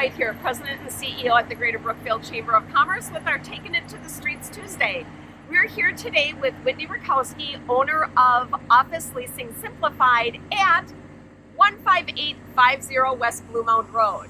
White here, President and CEO at the Greater Brookfield Chamber of Commerce with our Taking It to the Streets Tuesday. We're here today with Whitney Rekowski, owner of Office Leasing Simplified at 15850 West Bluemount Road.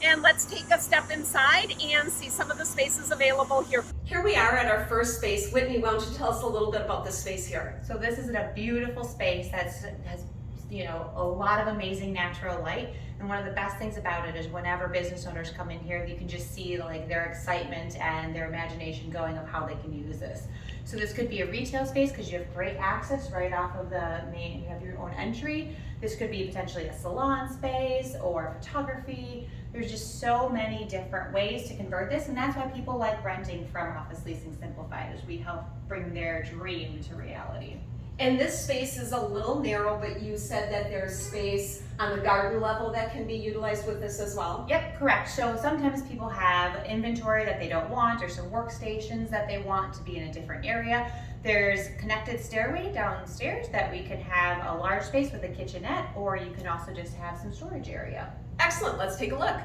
And let's take a step inside and see some of the spaces available here. Here we are at our first space. Whitney, why don't you tell us a little bit about this space here? So this is a beautiful space that has a lot of amazing natural light, and one of the best things about it is whenever business owners come in here, you can just see their excitement and their imagination going of how they can use this. So this could be a retail space because you have great access right off of the main, you have your own entry. This could be potentially a salon space or photography. There's just so many different ways to convert this, and that's why people like renting from Office Leasing Simplified, as we help bring their dream to reality. And this space is a little narrow, but you said that there's space on the garden level that can be utilized with this as well? Yep, correct. So sometimes people have inventory that they don't want, or some workstations that they want to be in a different area. There's connected stairway downstairs that we can have a large space with a kitchenette, or you can also just have some storage area. Excellent, let's take a look.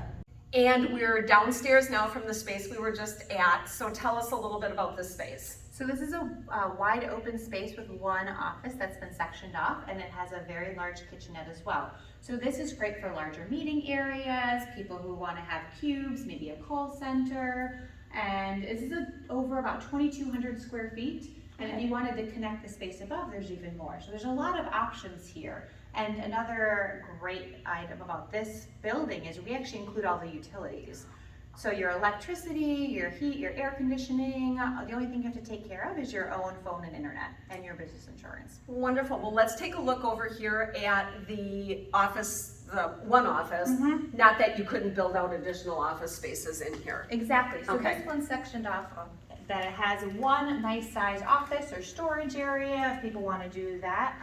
And we're downstairs now from the space we were just at, so tell us a little bit about this space. So this is a wide open space with one office that's been sectioned off, and it has a very large kitchenette as well. So this is great for larger meeting areas, people who want to have cubes, maybe a call center, and this is over about 2,200 square feet. And if you wanted to connect the space above, there's even more. So there's a lot of options here. And another great item about this building is we actually include all the utilities. So your electricity, your heat, your air conditioning, the only thing you have to take care of is your own phone and internet and your business insurance. Wonderful. Well, let's take a look over here at the office, the one office. Mm-hmm. Not that you couldn't build out additional office spaces in here. Exactly. So Okay. This one's sectioned off that it has one nice size office or storage area if people want to do that.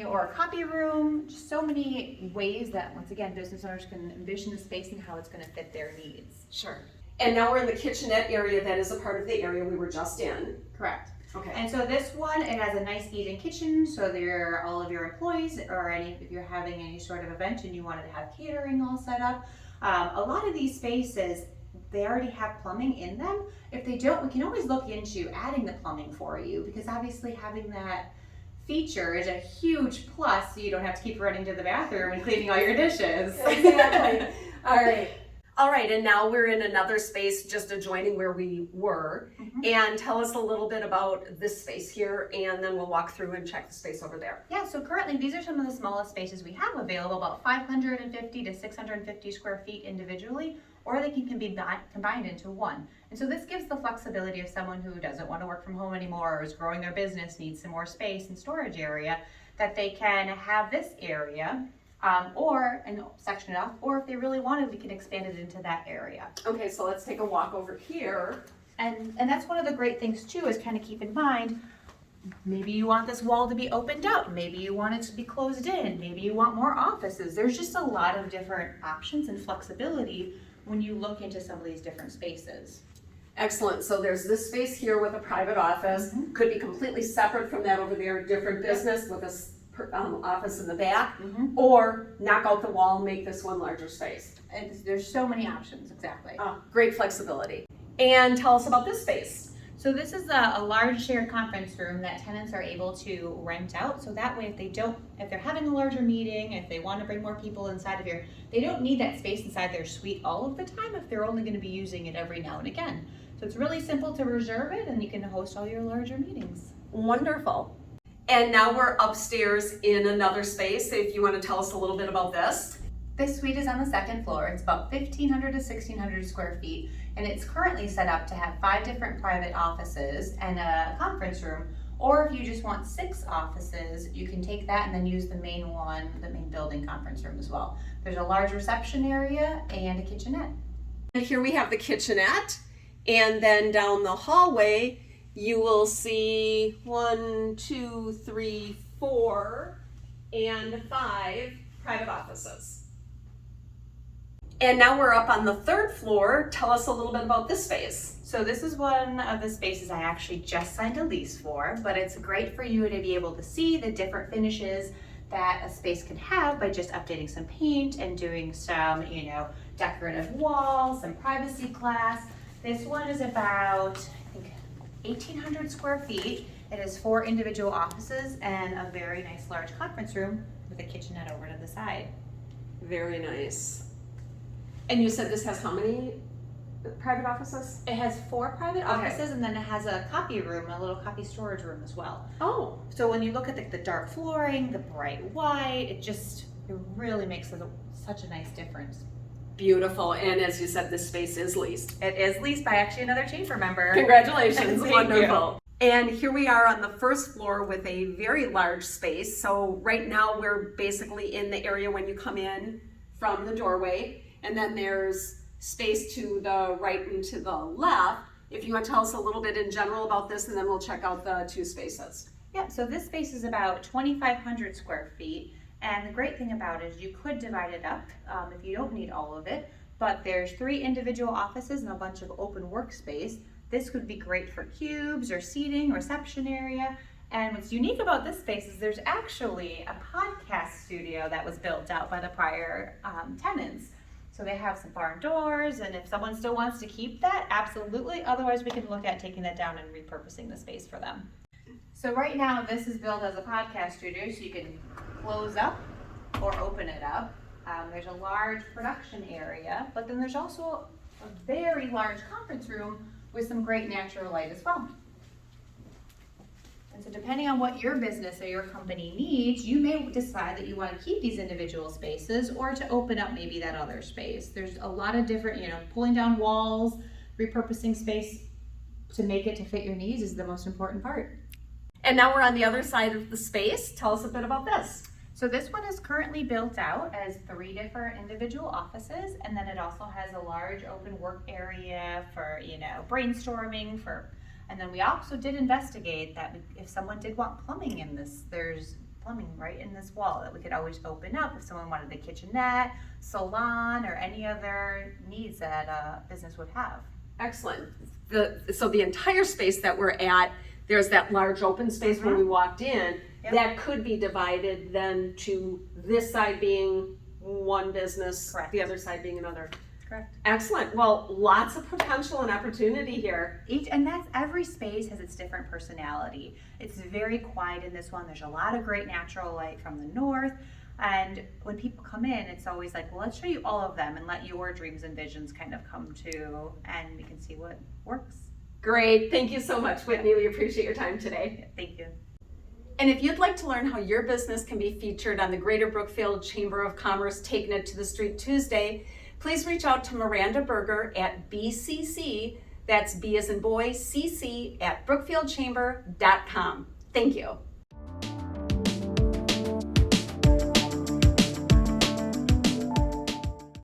Or a copy room, just so many ways that, once again, business owners can envision the space and how it's going to fit their needs. Sure. And now we're in the kitchenette area that is a part of the area we were just in. Correct. Okay. And so this one, it has a nice eat-in kitchen, so there all of your employees, or if you're having any sort of event and you wanted to have catering all set up. A lot of these spaces, they already have plumbing in them. If they don't, we can always look into adding the plumbing for you, because obviously having that feature is a huge plus, so you don't have to keep running to the bathroom and cleaning all your dishes. Exactly. All right, and now we're in another space just adjoining where we were. Mm-hmm. And tell us a little bit about this space here, and then we'll walk through and check the space over there. Yeah, so currently these are some of the smallest spaces we have available, about 550 to 650 square feet individually, or they can be combined into one. And so this gives the flexibility of someone who doesn't want to work from home anymore, or is growing their business, needs some more space and storage area, that they can have this area and section it off, or if they really wanted, we can expand it into that area. Okay, so let's take a walk over here. And that's one of the great things too, is kind of keep in mind, maybe you want this wall to be opened up, maybe you want it to be closed in, maybe you want more offices. There's just a lot of different options and flexibility when you look into some of these different spaces. Excellent. So there's this space here with a private office. Mm-hmm. Could be completely separate from that over there, different business with a office in the back, Mm-hmm. or knock out the wall, make this one larger space. There's so many options, exactly. Great flexibility. And tell us about this space. So this is a large shared conference room that tenants are able to rent out. So that way, if they're having a larger meeting, if they want to bring more people inside of here, they don't need that space inside their suite all of the time if they're only going to be using it every now and again. So it's really simple to reserve it, and you can host all your larger meetings. Wonderful. And now we're upstairs in another space. If you want to tell us a little bit about this. This suite is on the second floor. It's about 1,500 to 1,600 square feet, and it's currently set up to have 5 different private offices and a conference room. Or if you just want 6 offices, you can take that and then use the main building conference room as well. There's a large reception area and a kitchenette. And here we have the kitchenette, and then down the hallway, you will see 1, 2, 3, 4, and 5 private offices. And now we're up on the 3rd floor. Tell us a little bit about this space. So this is one of the spaces I actually just signed a lease for, but it's great for you to be able to see the different finishes that a space can have by just updating some paint and doing some, decorative walls, some privacy glass. This one is about, I think, 1,800 square feet. It has 4 individual offices and a very nice large conference room with a kitchenette over to the side. Very nice. And you said this has how many private offices? It has 4 private Okay. offices, and then it has a copy room, a little copy storage room as well. Oh, So when you look at the dark flooring, the bright white, it really makes such a nice difference. beautiful. And as you said, this space is leased. It is leased by actually another chamber member. Congratulations, Thank wonderful. And here we are on the first floor with a very large space. So right now we're basically in the area when you come in from the doorway, and then there's space to the right and to the left. If you want to tell us a little bit in general about this, and then we'll check out the 2 spaces. Yeah, so this space is about 2,500 square feet. And the great thing about it is you could divide it up if you don't need all of it, but there's 3 individual offices and a bunch of open workspace. This would be great for cubes or seating, reception area. And what's unique about this space is there's actually a podcast studio that was built out by the prior tenants. So they have some barn doors, and if someone still wants to keep that, absolutely. Otherwise, we can look at taking that down and repurposing the space for them. So right now, this is built as a podcast studio, so you can close up or open it up. There's a large production area, but then there's also a very large conference room with some great natural light as well. And so depending on what your business or your company needs, you may decide that you want to keep these individual spaces or to open up maybe that other space. There's a lot of different, pulling down walls, repurposing space to make it to fit your needs is the most important part. And now we're on the other side of the space. Tell us a bit about this. So this one is currently built out as 3 different individual offices, and then it also has a large open work area for, brainstorming and then we also did investigate that if someone did want plumbing in this, there's plumbing right in this wall that we could always open up if someone wanted a kitchenette, salon, or any other needs that a business would have. Excellent. So the entire space that we're at, there's that large open space when we walked in. Yep. That could be divided then to this side being one business, Correct. the other side being another. Correct. Excellent. Well, lots of potential and opportunity here. Every space has its different personality. It's very quiet in this one. There's a lot of great natural light from the north. And when people come in, it's always like, well, let's show you all of them and let your dreams and visions kind of come to, and we can see what works. Great. Thank you so much, Whitney. We appreciate your time today. Thank you. And if you'd like to learn how your business can be featured on the Greater Brookfield Chamber of Commerce Taking It to the Street Tuesday, please reach out to Miranda Berger at BCC, that's B as in boy, CC, at brookfieldchamber.com. Thank you.